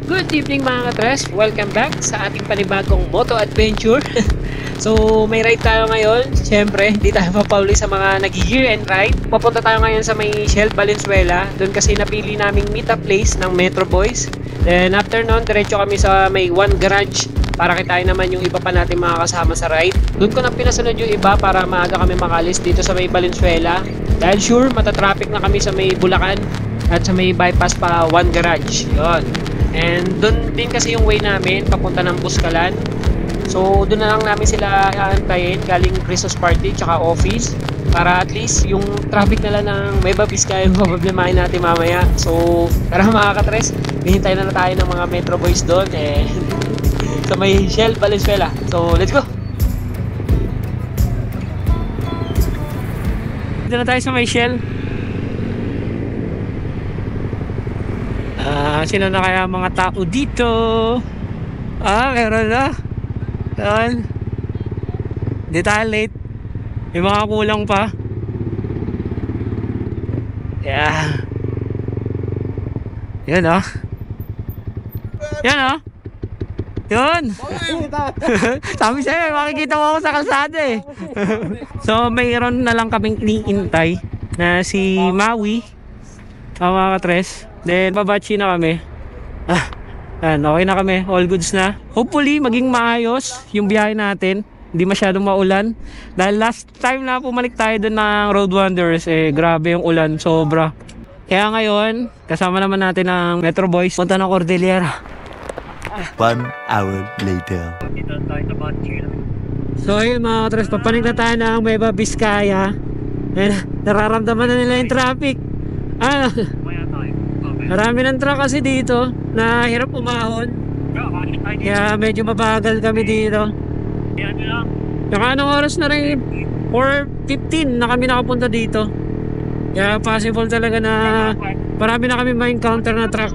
Good evening mga katres! Welcome back sa ating panibagong moto adventure. So may ride tayo ngayon. Siyempre, hindi tayo mapauli sa mga nag-year end ride. Papunta tayo ngayon sa may Shell Valenzuela. Doon kasi napili naming meet up place ng Metro Boys. Then after nun, diretso kami sa may One Garage para kitain naman yung iba pa natin mga kasama sa ride. Doon ko na pinasunod yung iba para maaga kami makalis dito sa may Valenzuela. Dahil sure, matatraffic na kami sa may Bulacan at sa may bypass pa One Garage. Yun. And doon din kasi yung way namin papunta ng Buscalan. So doon na lang namin sila aantayin galing Christmas party tsaka office para at least yung traffic nila ng Nueva Vizcaya yung problemahin natin mamaya. So tara mga katres, hihintay na tayo ng mga Metro Boys doon sa may Shell Valenzuela. So let's go! Dito na tayo sa may Shell. Sino na kaya mga tao dito? Meron na. Yan. Hindi tayo late. May mga kulang pa. Yeah. Yan oh. Yan oh. Yun. Sabi sa'yo, makikita mo ako sa kalsada eh. So mayroon na lang kaming iniintay na si Maui. Mga katres. Then babachi na kami. Okay na kami, all goods na. Hopefully maging maayos yung biyahe natin. Hindi masyadong maulan. Dahil last time na pumalik tayo doon ng Road Wanderers, grabe yung ulan, sobra. Kaya ngayon, kasama naman natin ang Metro Boys, punta ng Cordillera. 1 hour later. So ayun mga katres, papanig na tayo ng Nueva Vizcaya. Nararamdaman na nila yung traffic. Marami ng truck kasi dito na hirap umahon. Kaya medyo mabagal kami dito. Saka anong oras na rin, 4:15 na kami nakapunta dito. Kaya possible talaga na marami na kami ma-encounter na truck.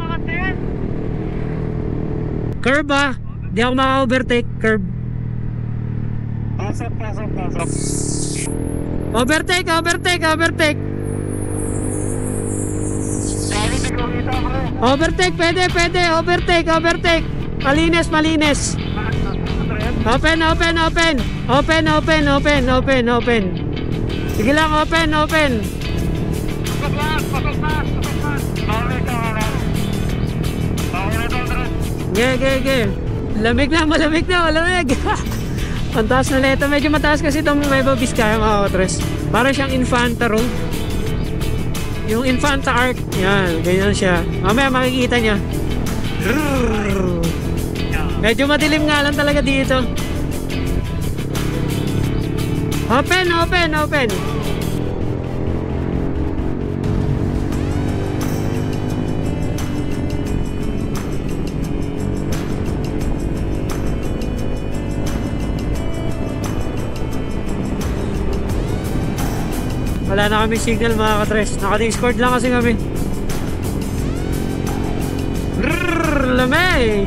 Curve ah, di ako maka-overtake. Curve. Overtake. Overtake, pwede, overtake. Malinis. Open. Sige lang, open. Ge. Malamig na. Ang taas na nito, medyo mataas kasi itong Nueva Vizcaya mga katres. Para siyang Infanta Road. Yung Infanta Arc, yan, ganyan siya. Mamaya makikita niya. Medyo madilim nga lang talaga dito. Open. Wala na kami signal mga katres. Naka-discord lang kasi kami. Lamay!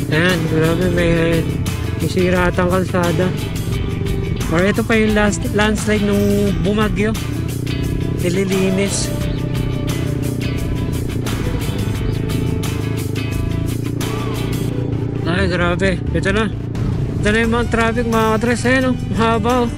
Ayan, grabe may sira atang kalsada. Or ito pa yung last landslide nung bumagyo. Nililinis. Ay, grabe. Ito na yung mga traffic mga katres. Ayan o, mahaba o.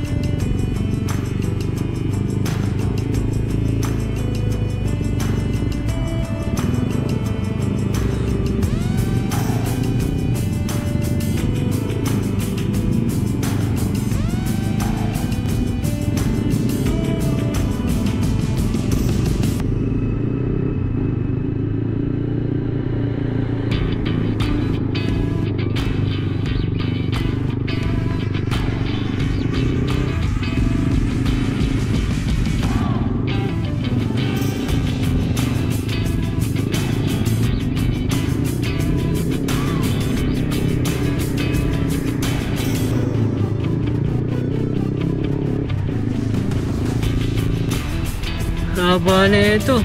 Haba na ito.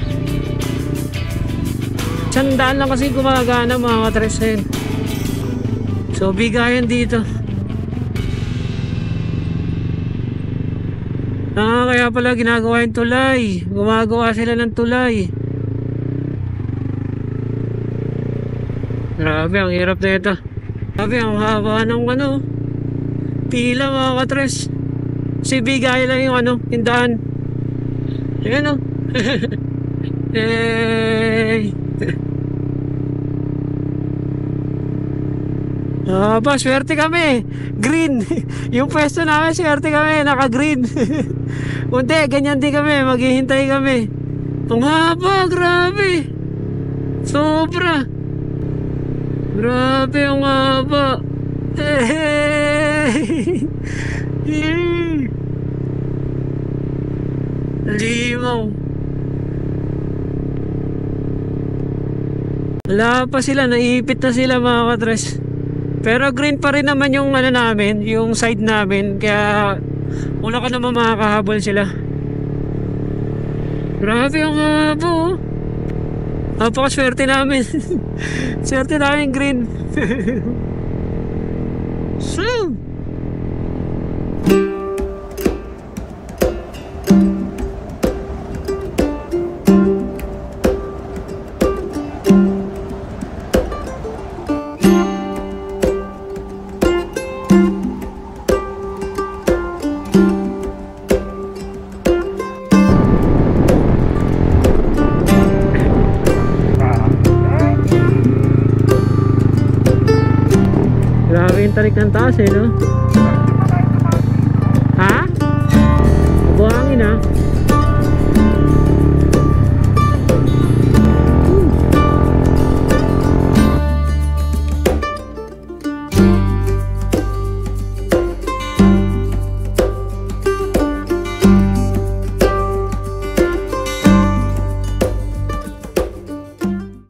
100 lang kasi gumagana mga katres ngayon. So bigayan dito. Kaya pala ginagawa yung tulay. Gumagawa sila ng tulay. Grabe, ang hirap na ito. Grabe, ang haba ng pila mga katres. Si bigay lang yung yung daan. Ayan o. Hey. Swerte kami. Green. Yung pwesto namin, swerte kami. Naka-green. Hindi, ganyan din kami. Maghihintay kami. Ang haba, grabe. Sobra. Grabe, ang haba. Hey. Limaw. Wala pa sila, naipit na sila mga katres. Pero green pa rin naman yung namin, yung side namin. Kaya wala ka naman makakahabol sila. Grabe ang habo. Napakaswerte namin. Swerte namin green. So tarik ng taas no? Ha? Buhangin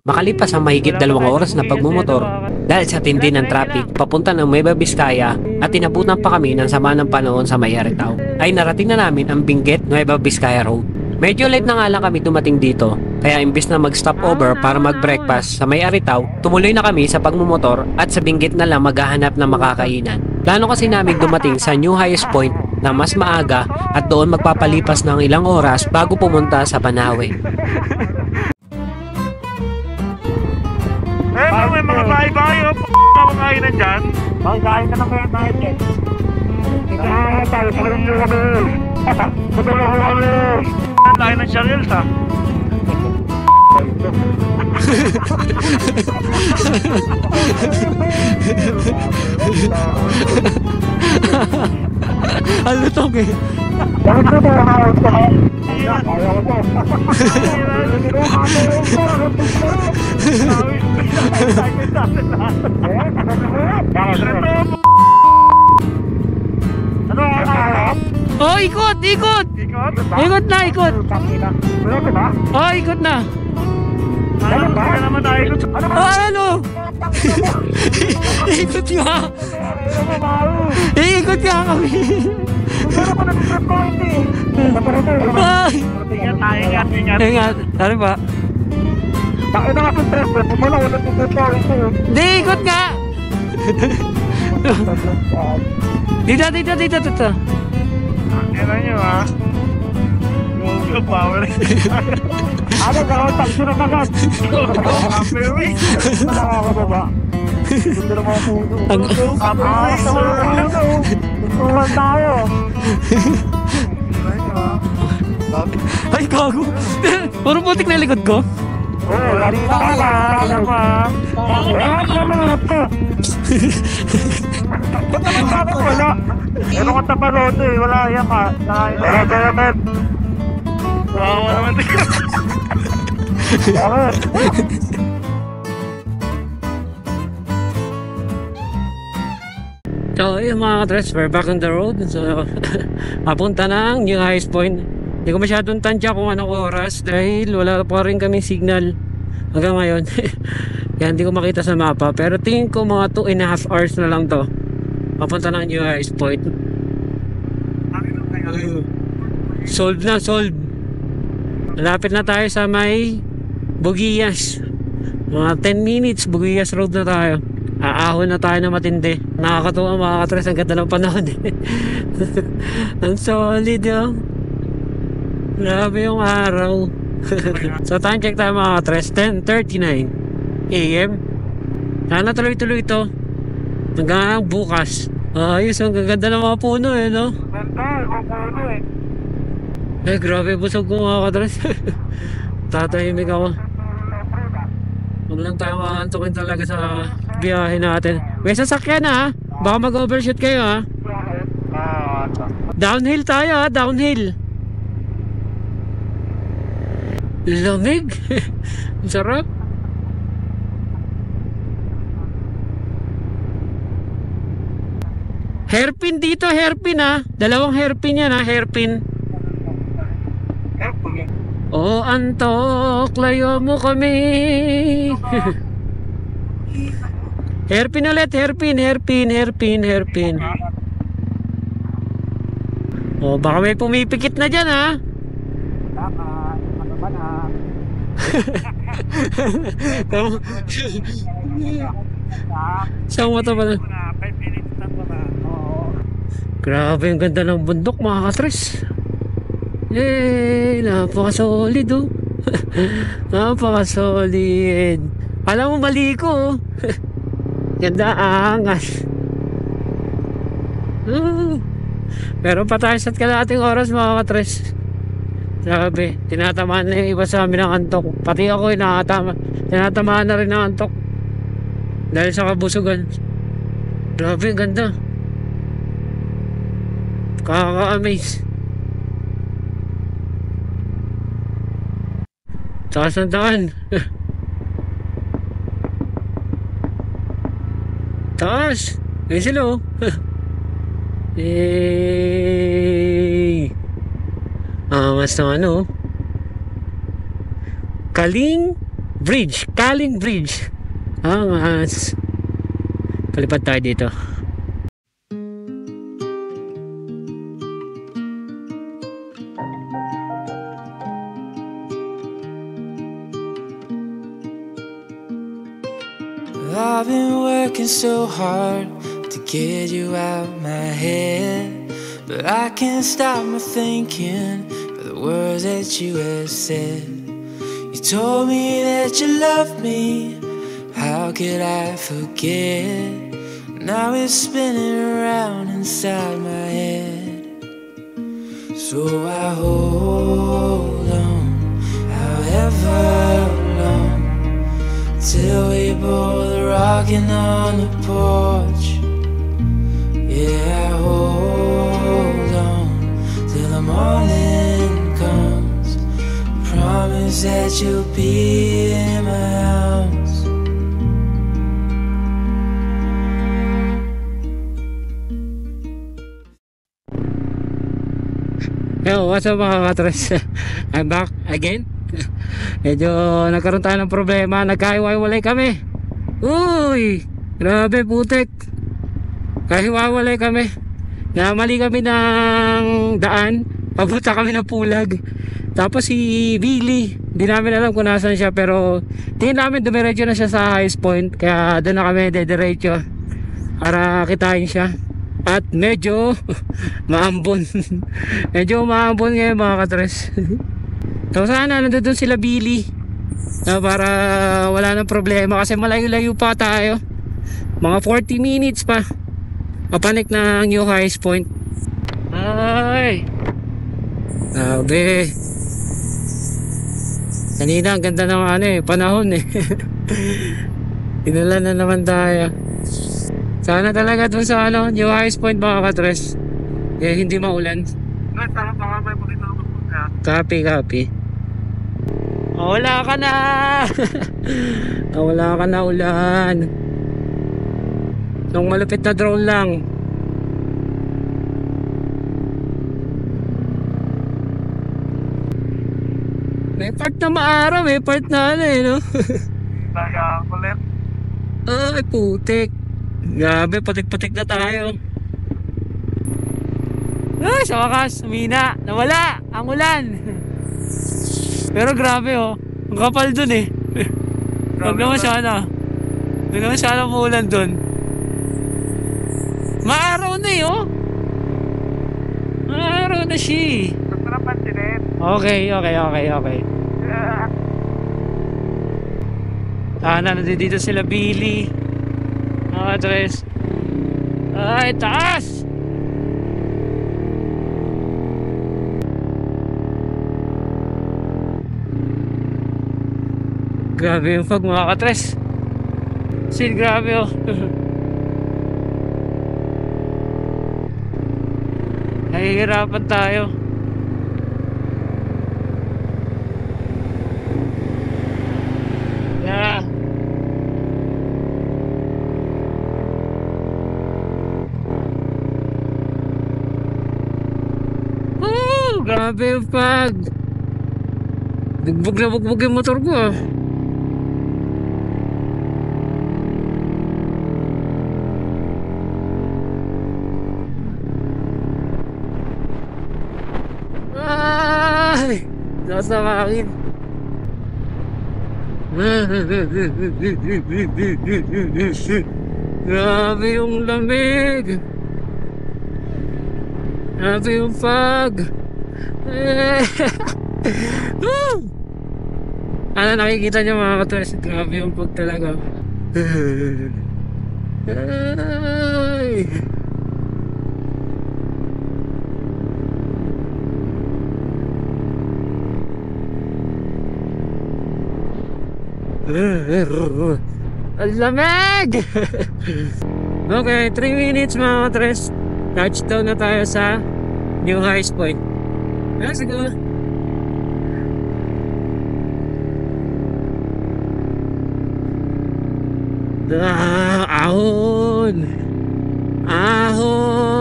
Makalipas ang mahigit 2 oras na pagmumotor dahil sa tindi ng traffic papunta ng Nueva Vizcaya at inabutan pa kami ng sama ng panahon sa May Aritao, ay narating na namin ang Benguet Nueva Vizcaya Road. Medyo late na nga lang kami dumating dito, kaya imbis na mag-stop over para mag-breakfast sa May Aritao, tumuloy na kami sa pagmumotor at sa Benguet na lang maghahanap ng makakainan. Plano kasi namin dumating sa new highest point na mas maaga at doon magpapalipas ng ilang oras bago pumunta sa Banawe. May mga bahay-bahay mga kainan dyan. Kain ka na kaya tayo dyan. Tayo pa rin yung kami. Patulong ko kami. Tayo ng Charles ha. Ang lutong eh. Bakit ko ba ayaw ko? Ayaw ko. Oh, ikot! Ikot! Ikot na, ikot! Oh, ikot na! Ano? Ikot nga! Ikot nga kami! Ay! Ingat! Ano ba? Di, ikot nga! Dito. Ano nyo ha? Google power. Ano ka? Tagsuro ka ka. Nakaka ba ba? Hindi na mga puno. Tulang tayo. Ay, gago. Puro putik na likod ko. Oo, lari na ka pa. Ano pa? Ba't naman sabi ko wala? Ano ka tapaloto eh, wala yan ka. Wala kaya men. Wala naman tika. Bakit? So, yung mga katres, we're back on the road. So, papunta ng new highest point. Hindi ko masyadong tansya kung anong oras dahil wala pa rin kami signal hanggang ngayon. Kaya hindi ko makita sa mapa. Pero tingin ko mga 2.5 hours na lang to. Papunta ng new highest point. Solve na, solve. Malapit na tayo sa may Buguias. Mga 10 minutes, Buguias Road na tayo. Aahon na tayo na matindi. Nakakatuwa mga katres, ang ganda ng panahon. Ang solid yun. Grabe yung araw. So time check tayo mga katres, 10:39 AM. Sana tuloy-tuloy ito hanggang bukas. Ayos, ang gaganda ng mga puno eh, no? Ganda, ang puno eh. Eh, grabe busog ko mga katres. Tatahimik ako. Huwag lang tayo maantukin talaga sa biyahe natin. May sasakyan ha. Baka mag-overshoot kayo ha. Downhill tayo ha, downhill. Lamig. Ang sarap. Hairpin dito, hairpin ha. Dalawang hairpin yan ha, hairpin. Oh, antok, layo mo kami. Hairpin ulit, hairpin, hairpin, hairpin, hairpin. Oh, baka may pumipikit na dyan ha. Ano ba na? Saan mo ito ba na? 5 minutes na ba? Grabe yung ganda ng bundok mga katres. Eh, napaka-solid oh. Napaka-solid. Alam mo mali ko oh. Ganda angas. Pero pataas at kalating oras mga katres. Sabi, tinatamaan na yung iba sa amin ng antok. Pati ako tinatamaan na rin ng antok. Dahil sa kabusugan. Grabe, ang ganda. Kaka-amaze. Taas ng daan. Taas. Ayun sila oh. Hey. Mas na ano. Kaling Bridge. Mas. Palipad tayo dito. I've been working so hard to get you out my head, but I can't stop my thinking of the words that you have said. You told me that you loved me, how could I forget? Now it's spinning around inside my head. So I hold on, however long, till we both rocking on the porch. Yeah, I hold on till the morning comes. Promise that you'll be in my arms. Yo, what's up mga katres? I'm back again. Medyo nagkaroon tayo ng problema. Nagkahiwa-walay kami. Uy, grabe putik. Kahiwa-walay kami. Namali kami ng daan. Papunta kami ng Pulag. Tapos si Billy, hindi namin alam kung nasan siya, pero tingin namin dumiretso na siya sa highest point. Kaya doon na kami dediretso para kitain siya. At medyo maambon. Medyo maambon ngayon mga katres. So sana nandun sila Billy para wala nang problema, kasi malayo-layo pa tayo. Mga 40 minutes pa papanik na new highest point. Ay, grabe. Kanina ang ganda ng panahon eh. Inulan na naman tayo. Sana talaga dun sa new highest point mga katres, hindi maulan. Baka may pakita ako magpunta. Copy. Wala ka na. Wala ka na ulan. Nung malupit na drone lang. May part na maaraw, may part na no? Kaya kulit. Ay putik. Grabe, patik-patik na tayo. Ay, sa wakas, umina. Nawala ang ulan. Pero grabe oh. Ang kapal dun eh. Huwag naman sana. Huwag naman sana umuulan dun. Maaraw na eh oh. Maaraw na siya. Gusto na pansinin. Okay. Sana nandito sila Billy. Address. Ay, taas! Grabe yung fog mga katres. Sin, grabe oh. Nahihirapan tayo. Yeah. Woo! Grabe yung fog. Bugbog na bugbog yung motor ko ah. Ay! Lakas na makakit. Grabe yung lamig. Grabe yung fog. Ano nakikita niyo mga katores? Grabe yung fog talaga. Ay! Ang lamig! Okay, 3 minutes mga katres. Touchdown na tayo sa New Highs Point. Siguro. Ahon! Ahon!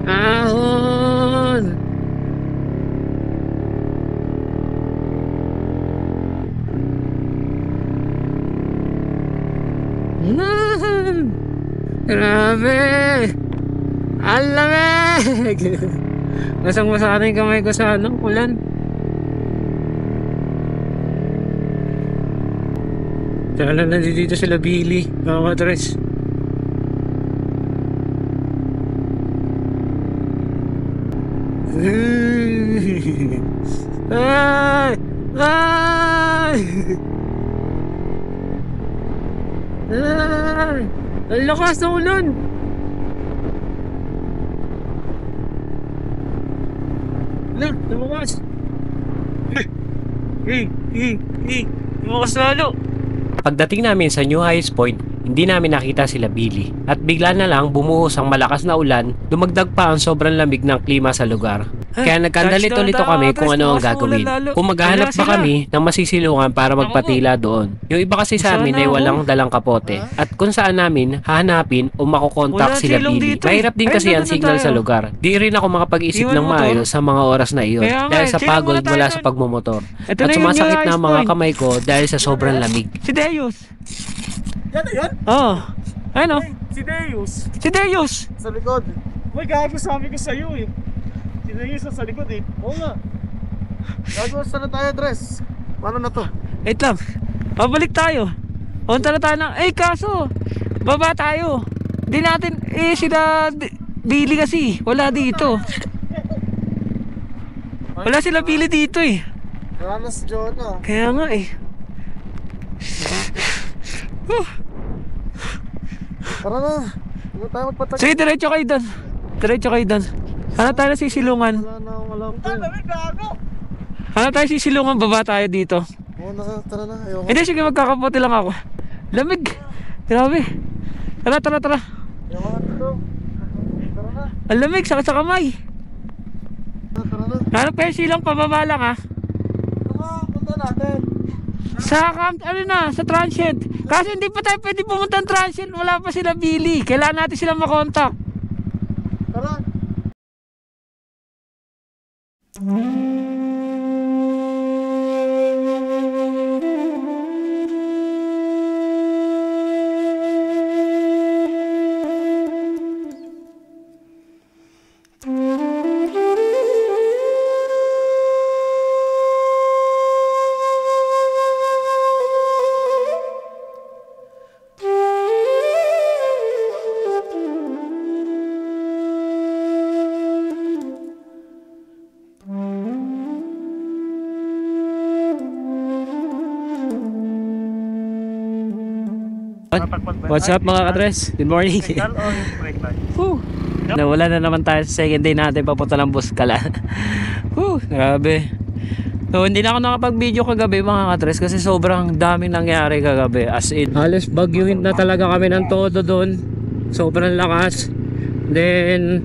Ahon! Grabe! Ang lamig! Masang-masa na yung kamay ko sa ulan. Sana nandito sila Billy, mga katres. Ay! Ay! Ay! Ang lakas ng ulan! Lumakas! Lumakas lalo! Pagdating namin sa New Highs Point, hindi namin nakita sila Billy. At bigla na lang bumuhos ang malakas na ulan, dumagdag pa ang sobrang lamig ng klima sa lugar. Kaya nagkandalito-lito kami kung ano ang gagawin. Kung maghahanap pa kami ng masisilungan para magpatila doon. Yung iba kasi sa amin ay walang dalang kapote. At kung saan namin hahanapin o makokontak sila Billy. Mahirap din kasi ang signal sa lugar. Di rin ako makapag-isip ng maayos sa mga oras na iyon. Dahil sa pagod mula sa pagmumotor. At sumasakit na ang mga kamay ko dahil sa sobrang lamig. Si Deus! Yan na yan? Oo. Ano? Si Deus. Si Deus! Sa likod. Uy, gago sabi ko sa'yo eh. Si Deus sa likod eh. Oo nga. Gago, saan na tayo, Dres? Paano na to? Wait lang. Pabalik tayo. Punta na tayo ng... kaso. Baba tayo. Di natin... sila... Billy kasi. Wala dito. Wala sila Billy dito eh. Wala na si Jonah. Kaya nga eh. Tara na. Huwag tayo magpatag. Sige, diretso kayo doon. Diretso kayo doon. Hanap tayo ng sisilungan. Wala akong gago. Hanap tayo sisilungan, baba tayo dito. Oo na, tara na. Ayoko. Hindi, sige, magkakapote lang ako. Lamig. Grabe. Tara. Ayoko na dito. Tara na. Ang lamig, sakit sa kamay. Tara na. Hanap kayo silang pababa lang ha. Punta natin. Sa sa transient. Kasi hindi pa tayo pwede pumunta ng transient. Wala pa sila Billy. Kailangan natin sila makontak. Tara. What's up mga katres? Good morning. Signal o yung brake light? Whew. Nawala na naman tayo sa second day natin papunta ng Boscalan. Grabe. So hindi na ako nakapag-video kagabi mga katres kasi sobrang daming nangyari kagabi. As in, halos bagyuhin na talaga kami ng todo doon. Sobrang lakas. Then,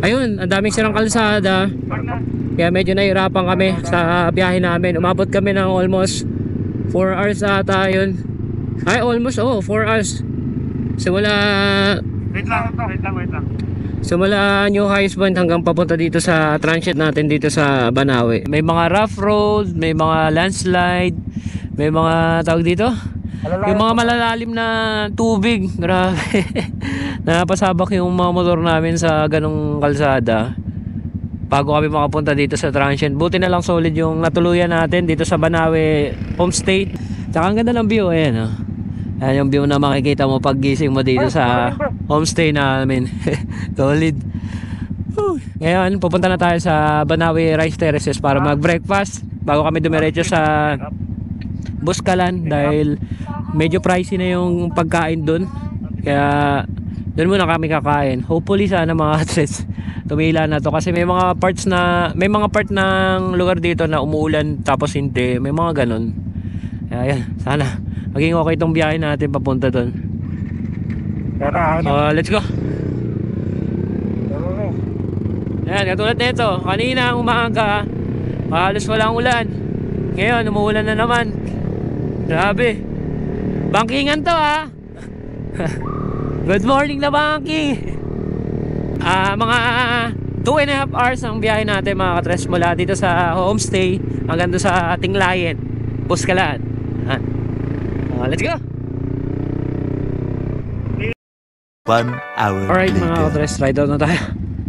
ayun, ang daming sirang kalsada. Kaya medyo nahirapan kami sa biyahe namin. Umabot kami ng almost 4 hours ata yun. Ay, almost, 4 hours. Simula Wait lang. New Highs Point hanggang papunta dito sa transit natin dito sa Banawe. May mga rough road, may mga landslide, may mga tawag dito, yung mga malalalim na tubig. Grabe. Napasabak yung mga motor namin sa ganong kalsada bago kami makapunta dito sa transient. Buti na lang solid yung natuluyan natin dito sa Banawe homestay. Tsaka ang ganda ng view, ayan oh. Ayan yung view na makikita mo pag gising mo dito sa homestay namin. Solid. Ngayon, pupunta na tayo sa Banawe Rice Terraces para mag-breakfast bago kami dumiretso sa Boscalan dahil medyo pricey na yung pagkain dun. Kaya dun muna kami kakain. Hopefully sana mga katres tumila na to kasi may mga part ng lugar dito na umuulan tapos hindi. May mga ganun. Kaya yan, sana maging okay itong biyahe natin papunta doon. Let's go. Ayan, katulad nito, kanina umaga halos walang ulan. Ngayon umuulan na naman. Grabe. Bangkingan to ha. Good morning na bangking. Mga 2.5 hours ang biyahe natin mga katres mula dito sa homestay hanggang doon sa ating Tinglayan, Boscalan. Let's go. 1 hour Alright mga later. katres, ride out na tayo.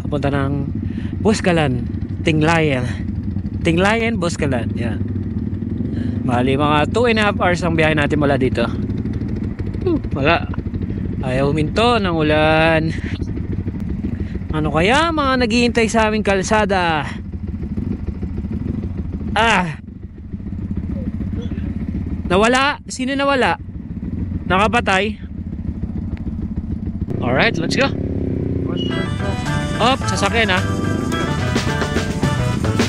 Papunta ng Boscalan, Tinglayan, Boscalan. Yan. Bali mga 2.5 hours ang biyahe natin mula dito. Wala. Ayaw huminto ng ulan. Ano kaya mga naghihintay sa aming kalsada? Nawala? Sino nawala? Nakapatay? Alright, let's go. Op, sasakyan ha.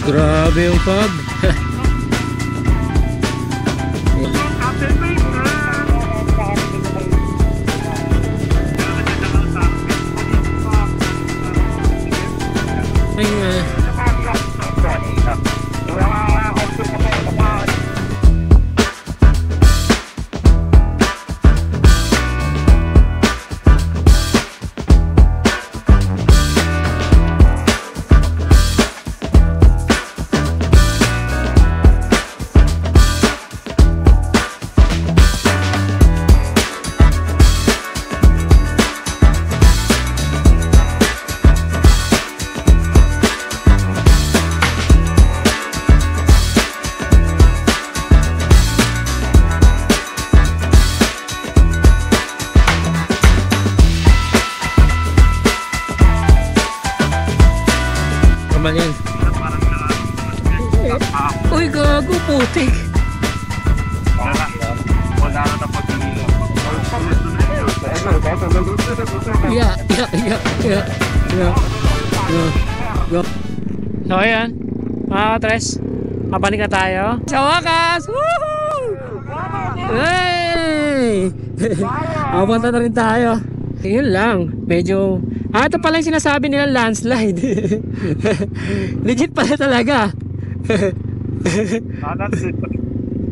Grabe yung fog. Yan. Uy, gago, putik. Wala na pag-iilang. Yeah. So ayan, mga katres, kapanik na tayo sa wakas. Woohoo! Hey! Apunta na rin tayo. Yun lang, medyo ito pala yung sinasabi nila landslide. Legit pala talaga.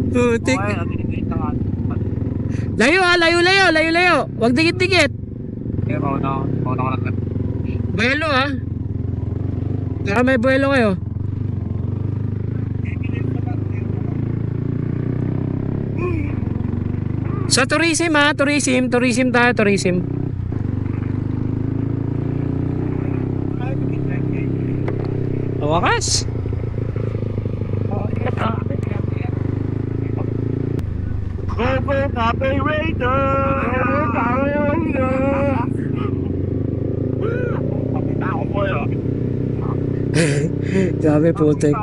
Putik. Layo ha, layo. Huwag dikit-dikit. Buwelo ha. Baka may buwelo kayo. Sa tourism ha, tourism tayo, tourism. Wakas. Grabe putik.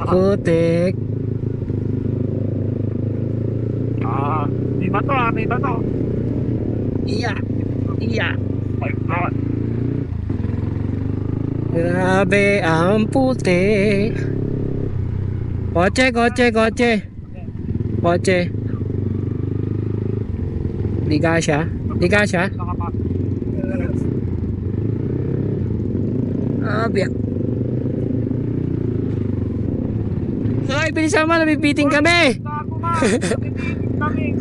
Putik. bato ah, may bato. Iya. Iya. My God. Grabe ang puti. Kotse, kotse, kotse. Kotse. Di kasya? Di kasya? Biyak. Ay, bilisan mo, nabibiting kami. Gago ka. Nabibitin kami.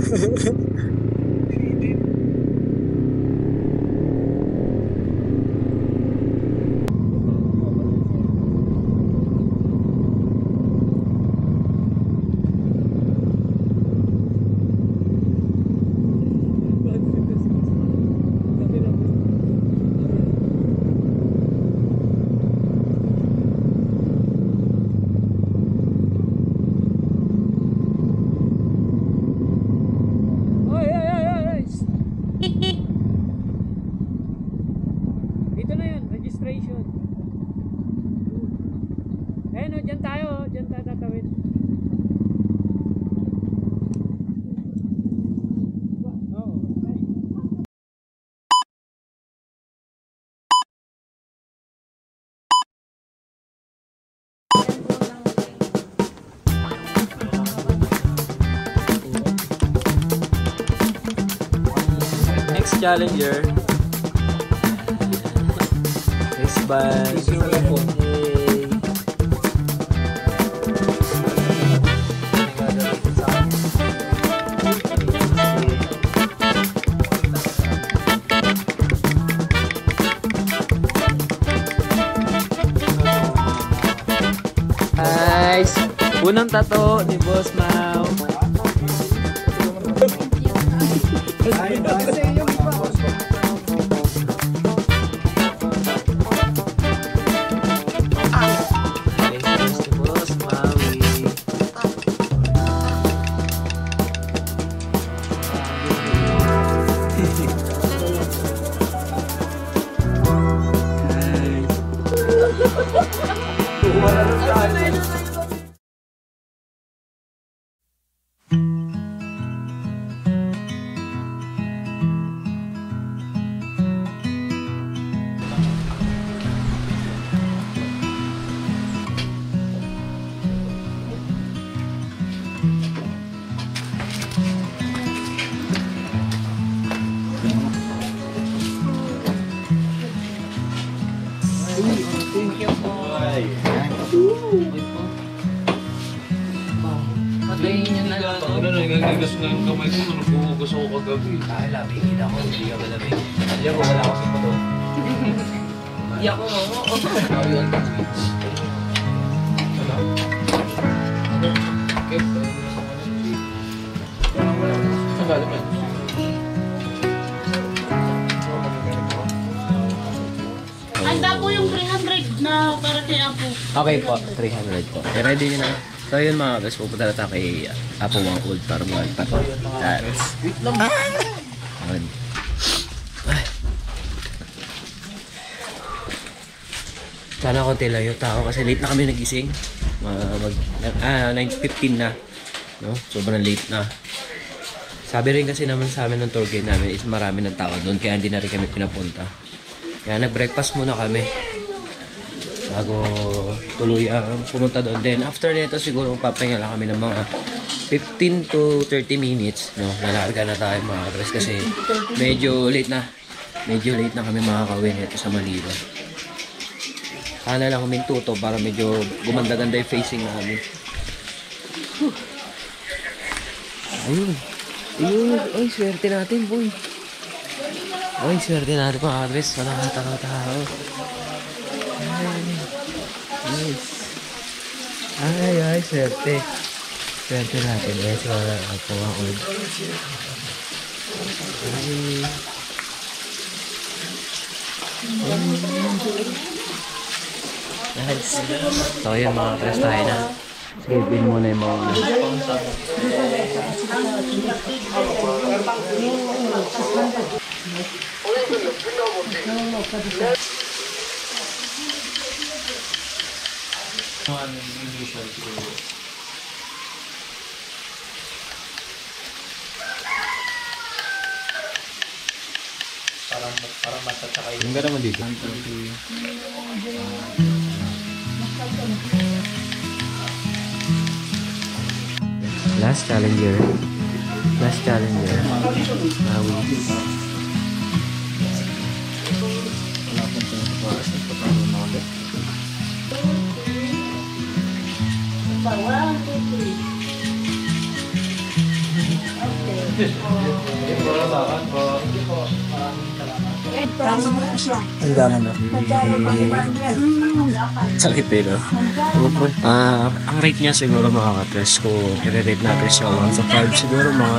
Oy, oy, oy, oy. Dito na yun, registration. Ayun o, dyan tayo, dyan tayo tatawid. Next challenger is by Guys, unang tato ni Boss Mau. Boss Maui. Ano, nagagas na yung kamay ko, nanubuhugas ako kagabi. Ay, labing, hindi ako, hindi ka ba labing? Hindi ako, wala ako sa to. Hindi ako, How you on the Twitch? Ano? Okay, wala naman. Handa po yung 300 na para kay Apo. Okay po, 300 po. Ready nyo na. So yun mga guys, pupunta na tayo kay Apo Wang Old para magpato. That's... Wait lang. Ayun. Sana konti lang yung tao kasi late na kami nagising. 9:15 na. No? Sobrang late na. Sabi rin kasi naman sa amin ng tour guide namin is marami ng tao doon kaya hindi na rin kami pinapunta. Kaya nag-breakfast muna kami bago tuloy ang pumunta doon. Then after nito siguro papahinga lang kami ng mga 15 to 30 minutes. No? Lalarga na tayo mga kapres kasi medyo late na. Medyo late na kami makakawin ito sa Manila. Sana lang huminto to para medyo gumanda-ganda yung facing namin. Ayun. Ayun. Ay, swerte natin, boy. Ay, swerte natin mga kapres. Wala tao. Ay, swerte. Swerte natin. Yes, wala ako ulit. Nice. So, yun mga kapres tayo na. Sige, bin muna yung mga Yung gano'n mo dito. Last challenger. Last challenger. Maui. Ang gano'n na. Sakit eh, no? Ang rate niya siguro mga ka-tres, kung i-rate natin siya 1 sa 5, siguro mga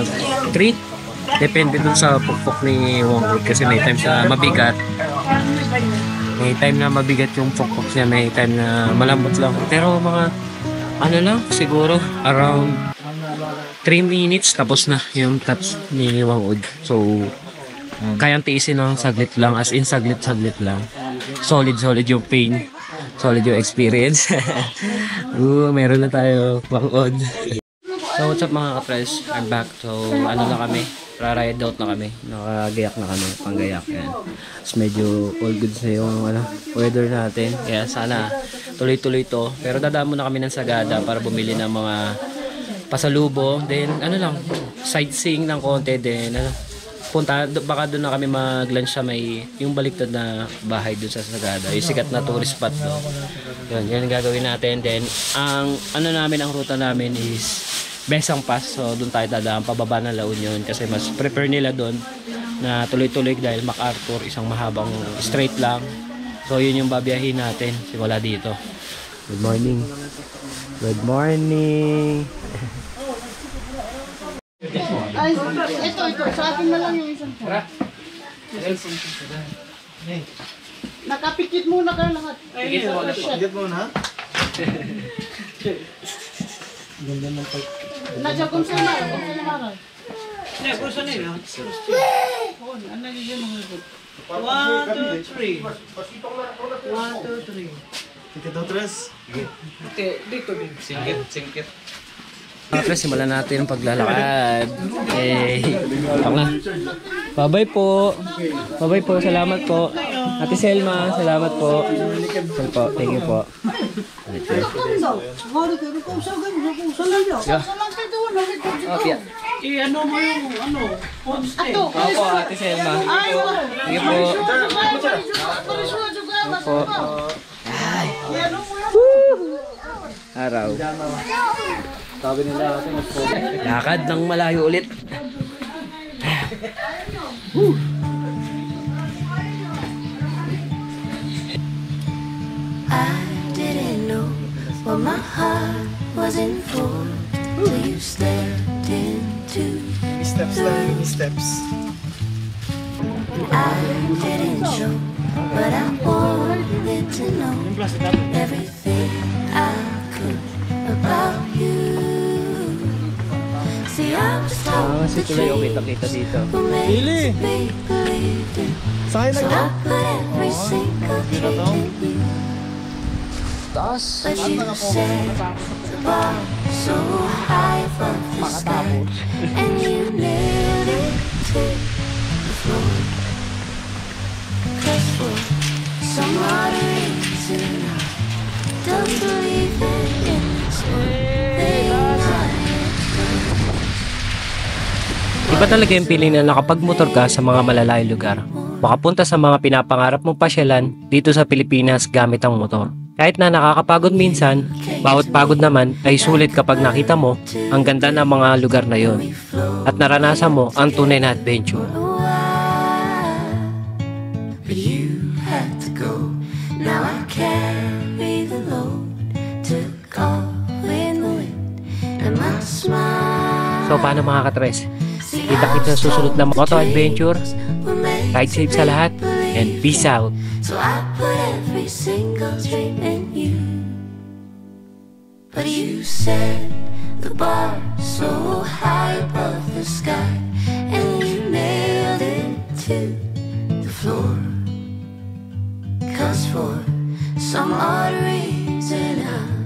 3. Depende dun sa pukpok ni Wongwood kasi may time na mabigat. May time na mabigat yung pukpok niya, may time na malambot lang. Pero mga ano lang, siguro around 3 minutes tapos na yung touch ni Wongwood. So, kayang tiisin ng saglit lang, as in saglit lang. Solid yung pain. Solid yung experience. Meron na tayo Wongwood. So what's up mga ka-press? I'm back. So ano na kami? Ride out na kami. Nakagayak na kami. Panggayak yan. Tapos medyo all good sa yung weather natin. Kaya sana tuloy-tuloy to. Pero dadaan muna kami ng Sagada para bumili ng mga pasalubo. Then sightseeing ng konti. Then baka doon na kami mag-lunch sa may yung baliktad na bahay doon sa Sagada, yung sikat na tourist spot doon. Yan ang gagawin natin. Then ang ruta namin is Besang Pass. So doon tayo dadaan pababa ng La Union kasi mas prepare nila doon na tuloy-tuloy dahil MacArthur isang mahabang straight lang. So yun yung babiyahin natin simula dito. Good morning. Good morning. Ay, ito. Sa akin na lang yung isang tara. Nakapikit muna kayo lahat. Pikit muna. Nadya kung saan na. Maral. Kung saan na yun? 1, 2, 3. 1, 2, 3. Pikit daw, Tres. Dito din. Singkit. Pre, simulan natin ang paglalakad. Ako na. Bye-bye po. Bye-bye po. Salamat po. Ate Selma, salamat po. Thank you po. Ano mo yung homestay? Opo, Ate Selma. Thank you po. Araw. Sabi nila kasi lakad ng malayo ulit. I didn't know what my heart was in for till you stepped into Steps. and I didn't show, but I wanted to know everything I could about you. See, I was told Si the Tuloy yung dream kita dito. were made to be believed in, so I put every single dream in you. But you said the bar so high from the sky, and you nailed it to the floor. 'Cause for some odd reason I don't believe in this things I Iba talaga yung feeling na nakapagmotor ka sa mga malalayong lugar. Makapunta sa mga pinapangarap mong pasyalan dito sa Pilipinas gamit ang motor. Kahit na nakakapagod minsan, bawat pagod naman ay sulit kapag nakita mo ang ganda ng mga lugar na yon at naranasan mo ang tunay na adventure. But you had to go. Now I carry the load. Took off in the wind and my smile. So paano mga katres? Kita-kita sa susunod na moto adventure. Ride safe sa lahat and peace out. So I put every single dream in you. But you said the bar so high above the sky, and you nailed it to the floor. 'Cause for some odd reason I